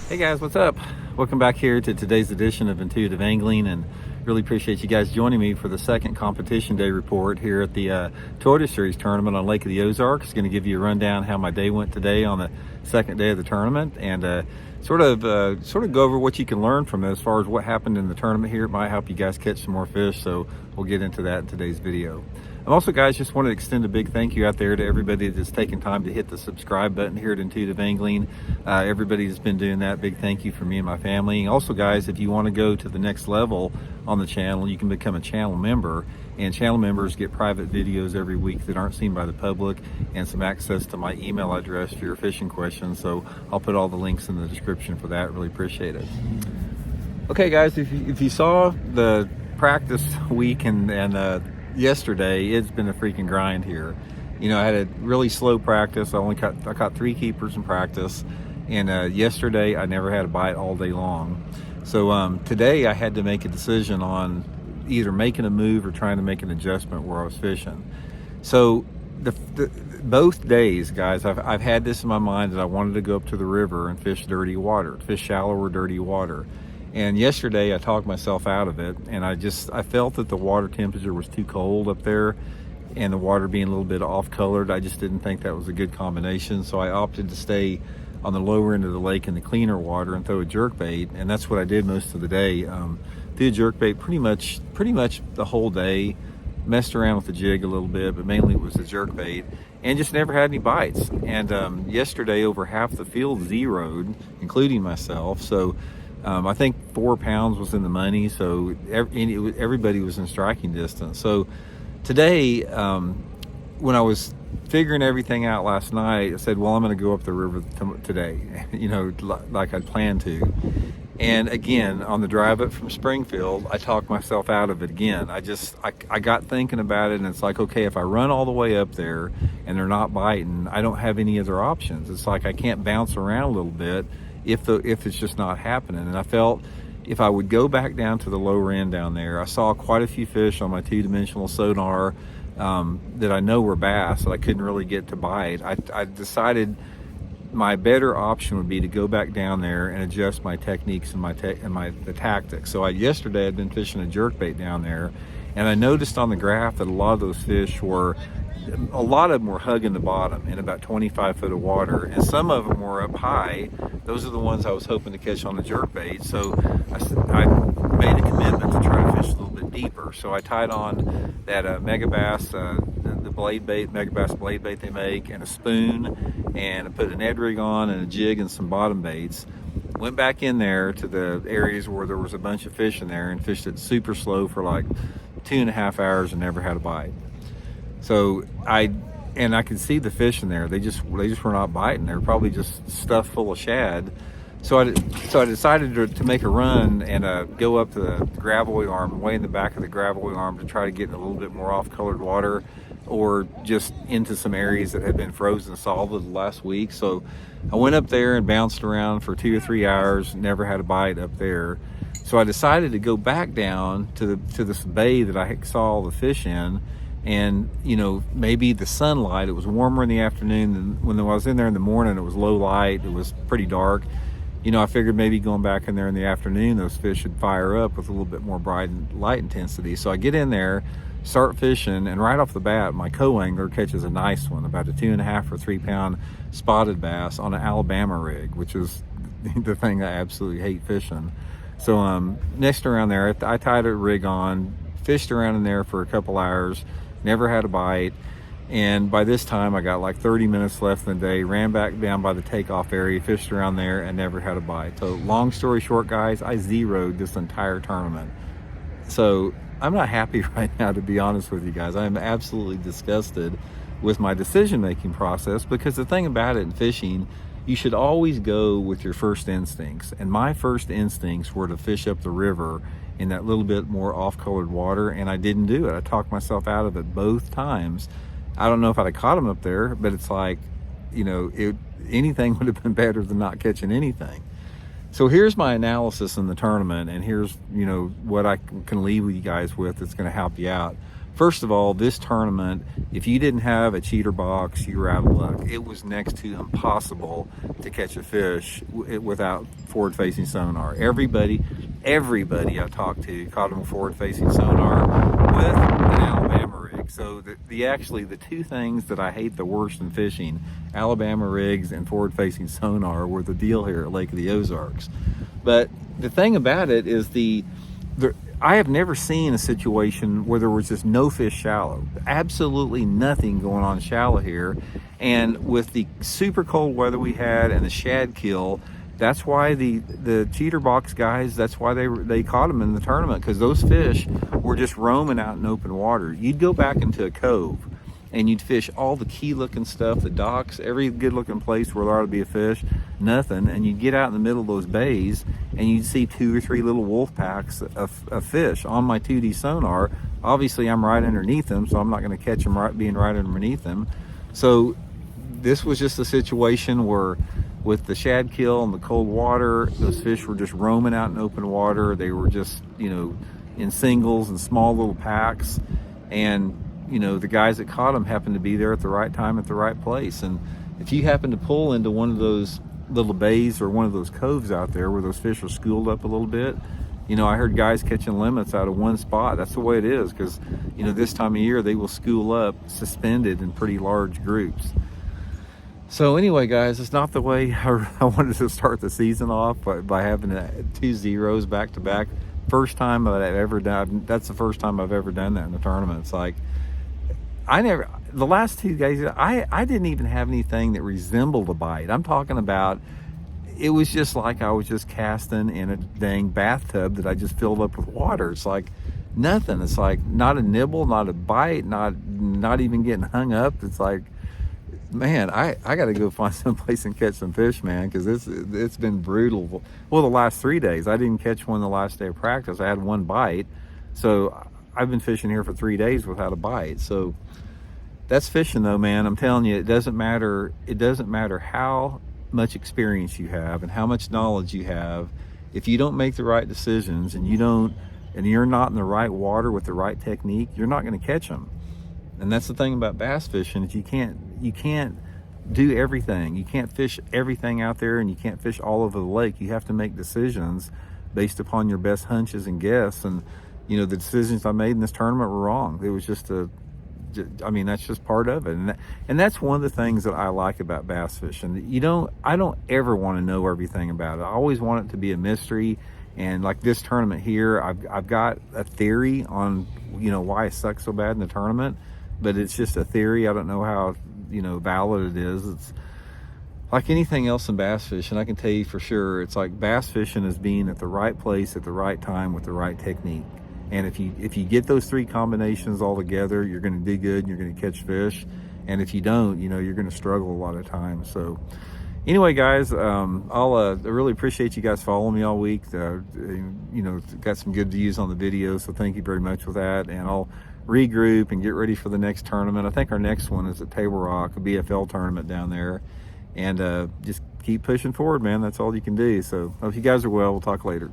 Hey guys, what's up? Welcome back here to today's edition of Intuitive Angling, and really appreciate you guys joining me for the second competition day report here at the Toyota Series tournament on Lake of the Ozarks. Going to give you a rundown how my day went today on the second day of the tournament, and sort of go over what you can learn from it as far as what happened in the tournament here. It might help you guys catch some more fish, so we'll get into that in today's video. And also, guys, just want to extend a big thank you out there to everybody that's taken time to hit the subscribe button here at Intuitive Angling. Everybody that's been doing that, big thank you from me and my family. Also, guys, if you want to go to the next level on the channel, you can become a channel member. And channel members get private videos every week that aren't seen by the public, and some access to my email address for your fishing questions. So I'll put all the links in the description for that. Really appreciate it. Okay, guys, if you saw the practice week and yesterday, it's been a freaking grind here. You know, I had a really slow practice. I caught 3 keepers in practice, and yesterday I never had a bite all day long. So today I had to make a decision on either making a move or trying to make an adjustment where I was fishing. So both days, guys, I've had this in my mind that I wanted to go up to the river and fish dirty water, fish shallower, dirty water. And yesterday I talked myself out of it, and I felt that the water temperature was too cold up there, and the water being a little bit off colored. I just didn't think that was a good combination, so I opted to stay on the lower end of the lake in the cleaner water and throw a jerkbait, and that's what I did most of the day. Threw a jerkbait pretty much the whole day. Messed around with the jig a little bit, but mainly it was the jerkbait, and just never had any bites. And yesterday over half the field zeroed, including myself. So I think 4 pounds was in the money, so everybody was in striking distance. So today, when I was figuring everything out last night, I said, well, I'm going to go up the river today, you know, like I'd planned to. And again, on the drive up from Springfield, I talked myself out of it again. I got thinking about it, and it's like, okay, if I run all the way up there and they're not biting, I don't have any other options. It's like I can't bounce around a little bit if it's just not happening. And I felt if I would go back down to the lower end down there, I saw quite a few fish on my 2-dimensional sonar that I know were bass that I couldn't really get to bite. I decided my better option would be to go back down there and adjust my techniques and the tactics. So yesterday I'd been fishing a jerkbait down there, and I noticed on the graph that a lot of those fish were hugging the bottom in about 25 foot of water, and some of them were up high. Those are the ones I was hoping to catch on the jerkbait. So I made a commitment to try to fish a little bit deeper. So I tied on that Megabass, the blade bait, Megabass blade bait they make, and a spoon, and I put an Ed rig on and a jig and some bottom baits. Went back in there to the areas where there was a bunch of fish in there and fished it super slow for like 2.5 hours and never had a bite. So I could see the fish in there. They just were not biting. They were probably just stuffed full of shad. So I decided to make a run and go up to the gravelly arm, way in the back of the gravelly arm, to try to get in a little bit more off-colored water, or just into some areas that had been frozen solid last week. So I went up there and bounced around for 2 or 3 hours, never had a bite up there. So I decided to go back down to this bay that I saw all the fish in. And, you know, maybe the sunlight, it was warmer in the afternoon than when I was in there in the morning. It was low light, it was pretty dark. You know, I figured maybe going back in there in the afternoon, those fish should fire up with a little bit more bright light intensity. So I get in there, start fishing, and right off the bat, my co-angler catches a nice one, about a 2.5 or 3 pound spotted bass on an Alabama rig, which is the thing I absolutely hate fishing. So next around there, I tied a rig on, fished around in there for a couple hours, never had a bite. And by this time I got like 30 minutes left in the day, ran back down by the takeoff area, fished around there, and never had a bite. So long story short, guys, I zeroed this entire tournament. So I'm not happy right now, to be honest with you guys. I am absolutely disgusted with my decision-making process, because the thing about it in fishing, you should always go with your first instincts. And my first instincts were to fish up the river in that little bit more off-colored water, and I didn't do it. I talked myself out of it both times. I don't know if I'd have caught them up there, but it's like, you know, anything would have been better than not catching anything. So here's my analysis in the tournament, and here's, you know, what I can leave you guys with that's going to help you out. First of all, this tournament, if you didn't have a cheater box, you were out of luck. It was next to impossible to catch a fish without forward-facing sonar. Everybody I talked to caught them with forward-facing sonar with an Alabama rig. So the two things that I hate the worst in fishing, Alabama rigs and forward-facing sonar, were the deal here at Lake of the Ozarks. But the thing about it is I have never seen a situation where there was just no fish shallow. Absolutely nothing going on shallow here. And with the super cold weather we had and the shad kill, that's why the cheater box guys, that's why they caught them in the tournament, because those fish were just roaming out in open water. You'd go back into a cove and you'd fish all the key looking stuff, the docks, every good looking place where there ought to be a fish, nothing. And you'd get out in the middle of those bays and you'd see 2 or 3 little wolf packs of fish on my 2D sonar. Obviously I'm right underneath them, so I'm not going to catch them being right underneath them. So this was just a situation where with the shad kill and the cold water, those fish were just roaming out in open water. They were just, in singles and small little packs. And the guys that caught them happened to be there at the right time at the right place. And if you happen to pull into one of those little bays or one of those coves out there where those fish are schooled up a little bit, I heard guys catching limits out of one spot. That's the way it is, because this time of year they will school up suspended in pretty large groups. So anyway, guys, it's not the way I wanted to start the season off by having 2 zeros back to back. First time I've ever done. That's the first time I've ever done that in the tournament. It's like the last 2 days, I didn't even have anything that resembled a bite. I'm talking about, it was just like I was just casting in a dang bathtub that I just filled up with water. It's like nothing. It's like not a nibble, not a bite, not even getting hung up. It's like, man, I got to go find some place and catch some fish, man, because it's been brutal. Well, the last 3 days, I didn't catch one the last day of practice. I had 1 bite. So I've been fishing here for 3 days without a bite. So that's fishing, though, man. I'm telling you, it doesn't matter how much experience you have and how much knowledge you have. If you don't make the right decisions and you're not in the right water with the right technique, you're not going to catch them. And that's the thing about bass fishing, is you can't do everything. You can't fish everything out there, and you can't fish all over the lake. You have to make decisions based upon your best hunches and guess. And the decisions I made in this tournament were wrong. It was just that's just part of it. And that's one of the things that I like about bass fishing. I don't ever want to know everything about it. I always want it to be a mystery. And like this tournament here, I've got a theory on why I suck so bad in the tournament, but it's just a theory. I don't know how valid it is. It's like anything else in bass fishing. I can tell you for sure, it's like bass fishing is being at the right place at the right time with the right technique. And if you get those 3 combinations all together, you're going to do good and you're going to catch fish. And if you don't, you're going to struggle a lot of times. So anyway, guys, I really appreciate you guys following me all week. Got some good views on the video, so thank you very much for that. And I'll regroup and get ready for the next tournament. I think our next one is at Table Rock, a BFL tournament down there. And just keep pushing forward, man. That's all you can do. So hope you guys are well. We'll talk later.